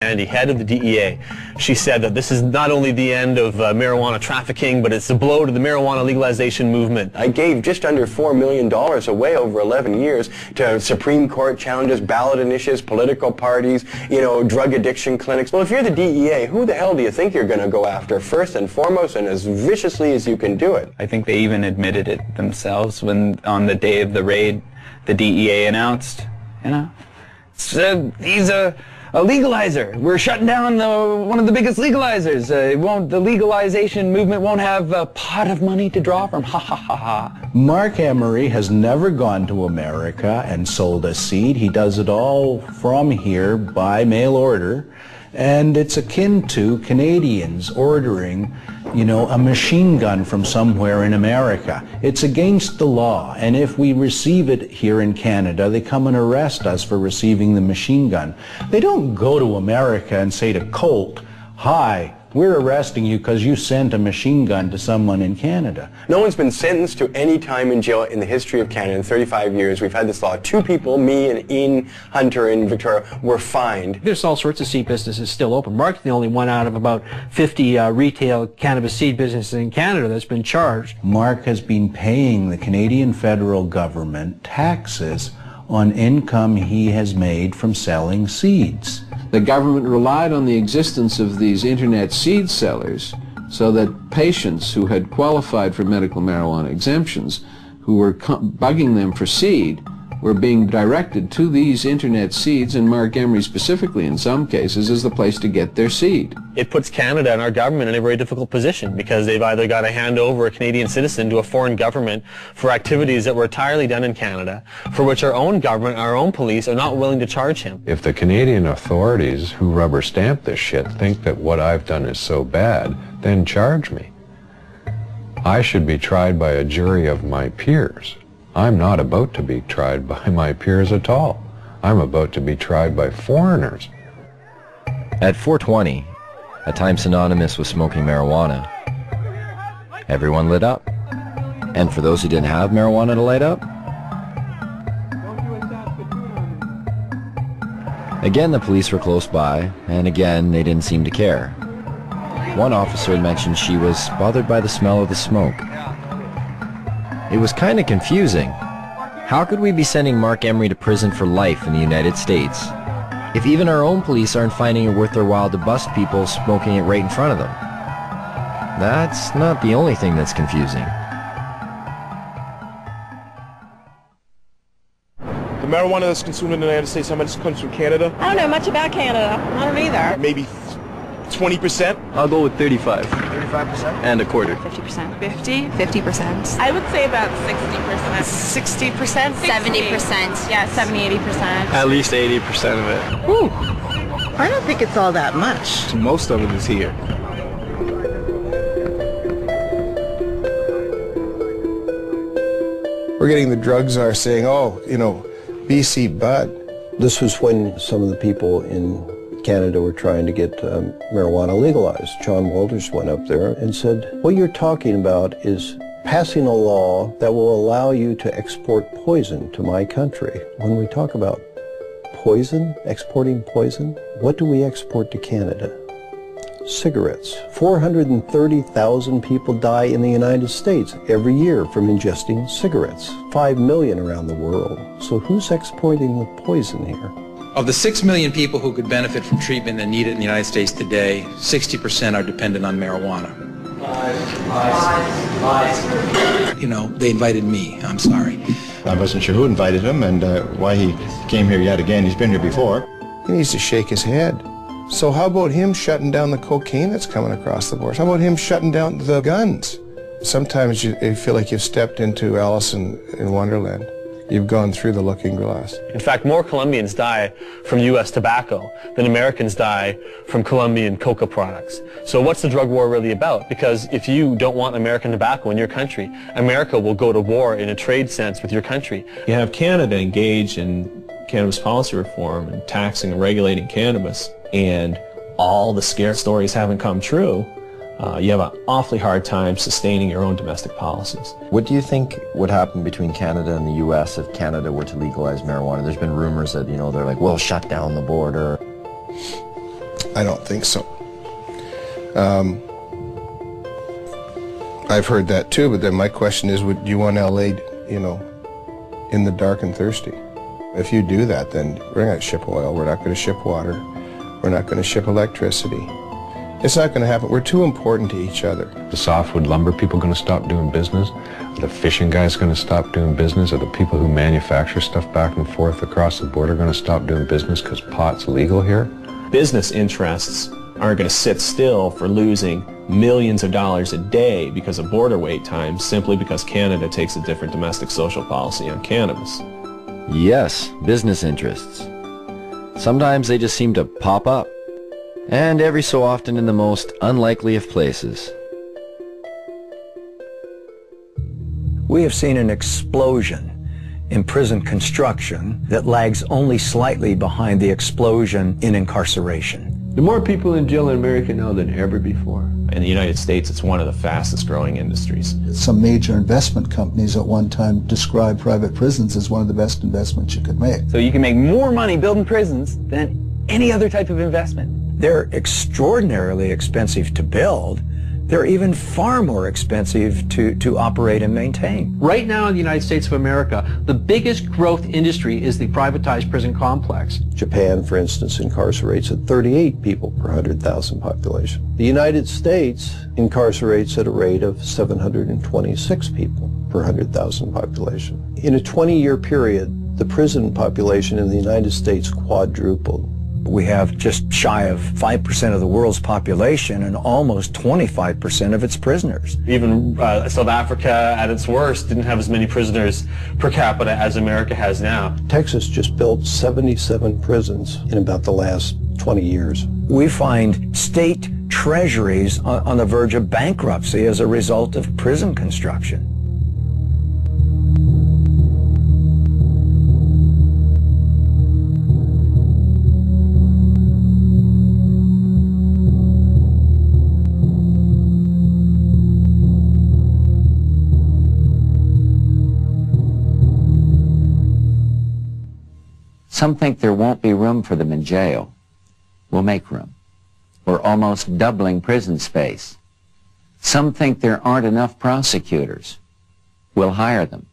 Andy, head of the DEA, she said that this is not only the end of marijuana trafficking, but it's a blow to the marijuana legalization movement. I gave just under $4 million away over 11 years to Supreme Court challenges, ballot initiatives, political parties, drug addiction clinics. Well, if you're the DEA, who the hell do you think you're going to go after first and foremost and as viciously as you can do it? I think they even admitted it themselves when on the day of the raid, the DEA announced, he's a legalizer. We're shutting down one of the biggest legalizers. The legalization movement won't have a pot of money to draw from. Ha ha ha ha. Mark Emery has never gone to America and sold a seed. He does it all from here by mail order. And it's akin to Canadians ordering, a machine gun from somewhere in America. It's against the law, and if we receive it here in Canada, they come and arrest us for receiving the machine gun. They don't go to America and say to Colt, "Hi, we're arresting you because you sent a machine gun to someone in Canada." No one's been sentenced to any time in jail in the history of Canada in 35 years. We've had this law. 2 people, me and Ian Hunter in Victoria, were fined. There's all sorts of seed businesses still open. Mark's the only one out of about 50 retail cannabis seed businesses in Canada that's been charged. Mark has been paying the Canadian federal government taxes on income he has made from selling seeds. The government relied on the existence of these internet seed sellers so that patients who had qualified for medical marijuana exemptions, who were bugging them for seed, were being directed to these internet seeds, and Mark Emery specifically in some cases is the place to get their seed. It puts Canada and our government in a very difficult position because they've either got to hand over a Canadian citizen to a foreign government for activities that were entirely done in Canada, for which our own government, our own police are not willing to charge him. If the Canadian authorities who rubber stamp this shit think that what I've done is so bad, then charge me. I should be tried by a jury of my peers. I'm not about to be tried by my peers at all. I'm about to be tried by foreigners. At 420, a time synonymous with smoking marijuana, everyone lit up. And for those who didn't have marijuana to light up, again the police were close by, and again they didn't seem to care. One officer mentioned she was bothered by the smell of the smoke. It was kind of confusing. How could we be sending Mark Emery to prison for life in the United States if even our own police aren't finding it worth their while to bust people smoking it right in front of them? That's not the only thing that's confusing. The marijuana that's consumed in the United States, how much comes from Canada? I don't know much about Canada. I don't either. Maybe 20%? I'll go with 35. 35%? And a quarter. 50%. 50%. I would say about 60%. 60%? 70%. Yeah, 70-80%. At least 80% of it. Ooh, I don't think it's all that much. Most of it is here. We're getting the drug czar saying, BC Bud. This was when some of the people in Canada were trying to get marijuana legalized. John Walters went up there and said, what you're talking about is passing a law that will allow you to export poison to my country. When we talk about poison, exporting poison, what do we export to Canada? Cigarettes. 430,000 people die in the United States every year from ingesting cigarettes. 5 million around the world. So who's exporting the poison here? Of the 6 million people who could benefit from treatment and need it in the United States today, 60% are dependent on marijuana. They invited me. I'm sorry. I wasn't sure who invited him and why he came here yet again. He's been here before. He needs to shake his head. So how about him shutting down the cocaine that's coming across the border? How about him shutting down the guns? Sometimes you feel like you've stepped into Alice in Wonderland. You've gone through the looking glass. In fact, more Colombians die from U.S. tobacco than Americans die from Colombian coca products. So what's the drug war really about? Because if you don't want American tobacco in your country, America will go to war in a trade sense with your country. You have Canada engaged in cannabis policy reform and taxing and regulating cannabis, and all the scare stories haven't come true. You have an awfully hard time sustaining your own domestic policies. What do you think would happen between Canada and the U.S. if Canada were to legalize marijuana? There's been rumors that, they're like, we'll shut down the border. I don't think so. I've heard that too, but then my question is, would you want LA, you know, in the dark and thirsty? If you do that, then we're not going to ship oil, we're not going to ship water, we're not going to ship electricity. It's not going to happen. We're too important to each other. The softwood lumber people going to stop doing business? Are the fishing guys going to stop doing business? Are the people who manufacture stuff back and forth across the border going to stop doing business because pot's legal here? Business interests aren't going to sit still for losing millions of dollars a day because of border wait times simply because Canada takes a different domestic social policy on cannabis. Yes, business interests. Sometimes they just seem to pop up. And every so often in the most unlikely of places. We have seen an explosion in prison construction that lags only slightly behind the explosion in incarceration. There are more people in jail in America now than ever before. In the United States, it's one of the fastest growing industries. Some major investment companies at one time described private prisons as one of the best investments you could make. So you can make more money building prisons than any other type of investment. They're extraordinarily expensive to build. They're even far more expensive to operate and maintain. Right now in the United States of America, the biggest growth industry is the privatized prison complex. Japan, for instance, incarcerates at 38 people per 100,000 population. The United States incarcerates at a rate of 726 people per 100,000 population. In a 20-year period, the prison population in the United States quadrupled. We have just shy of 5% of the world's population and almost 25% of its prisoners. Even South Africa, at its worst, didn't have as many prisoners per capita as America has now. Texas just built 77 prisons in about the last 20 years. We find state treasuries on the verge of bankruptcy as a result of prison construction. Some think there won't be room for them in jail. We'll make room. We're almost doubling prison space. Some think there aren't enough prosecutors. We'll hire them,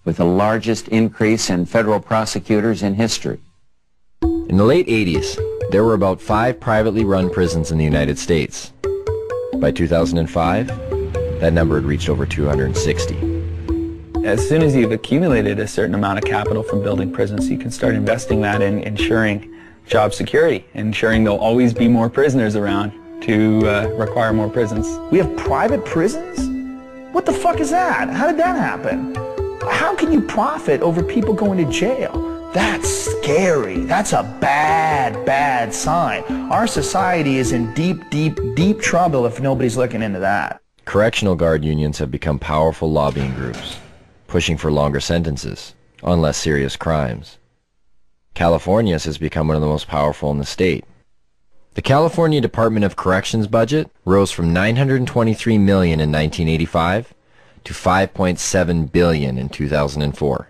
with the largest increase in federal prosecutors in history. In the late 80s, there were about 5 privately run prisons in the United States. By 2005, that number had reached over 260. As soon as you've accumulated a certain amount of capital from building prisons, you can start investing that in ensuring job security, ensuring there'll always be more prisoners around to require more prisons. We have private prisons? What the fuck is that? How did that happen? How can you profit over people going to jail? That's scary. That's a bad, bad sign. Our society is in deep, deep, deep trouble if nobody's looking into that. Correctional guard unions have become powerful lobbying groups, pushing for longer sentences on less serious crimes. California's has become one of the most powerful in the state. The California Department of Corrections budget rose from $923 million in 1985 to $5.7 billion in 2004.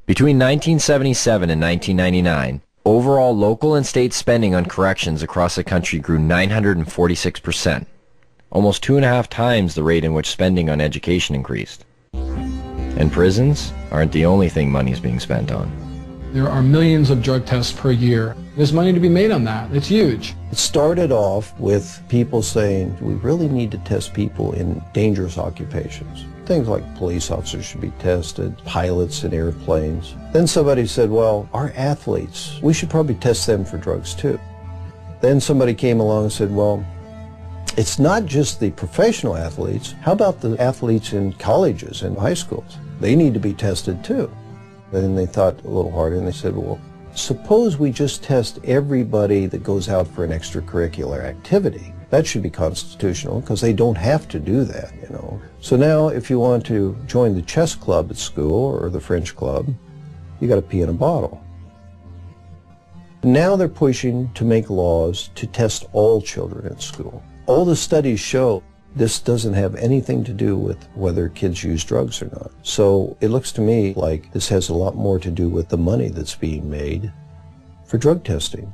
Between 1977 and 1999, overall local and state spending on corrections across the country grew 946%, almost 2.5 times the rate in which spending on education increased. And prisons aren't the only thing money is being spent on. There are millions of drug tests per year. There's money to be made on that. It's huge. It started off with people saying we really need to test people in dangerous occupations. Things like police officers should be tested, pilots in airplanes. Then somebody said, well, our athletes, we should probably test them for drugs too. Then somebody came along and said, well, it's not just the professional athletes. How about the athletes in colleges and high schools? They need to be tested too. Then they thought a little harder and they said, well, suppose we just test everybody that goes out for an extracurricular activity. That should be constitutional because they don't have to do that, you know. So now if you want to join the chess club at school or the French club, you got to pee in a bottle. Now they're pushing to make laws to test all children in school. All the studies show this doesn't have anything to do with whether kids use drugs or not. So it looks to me like this has a lot more to do with the money that's being made for drug testing.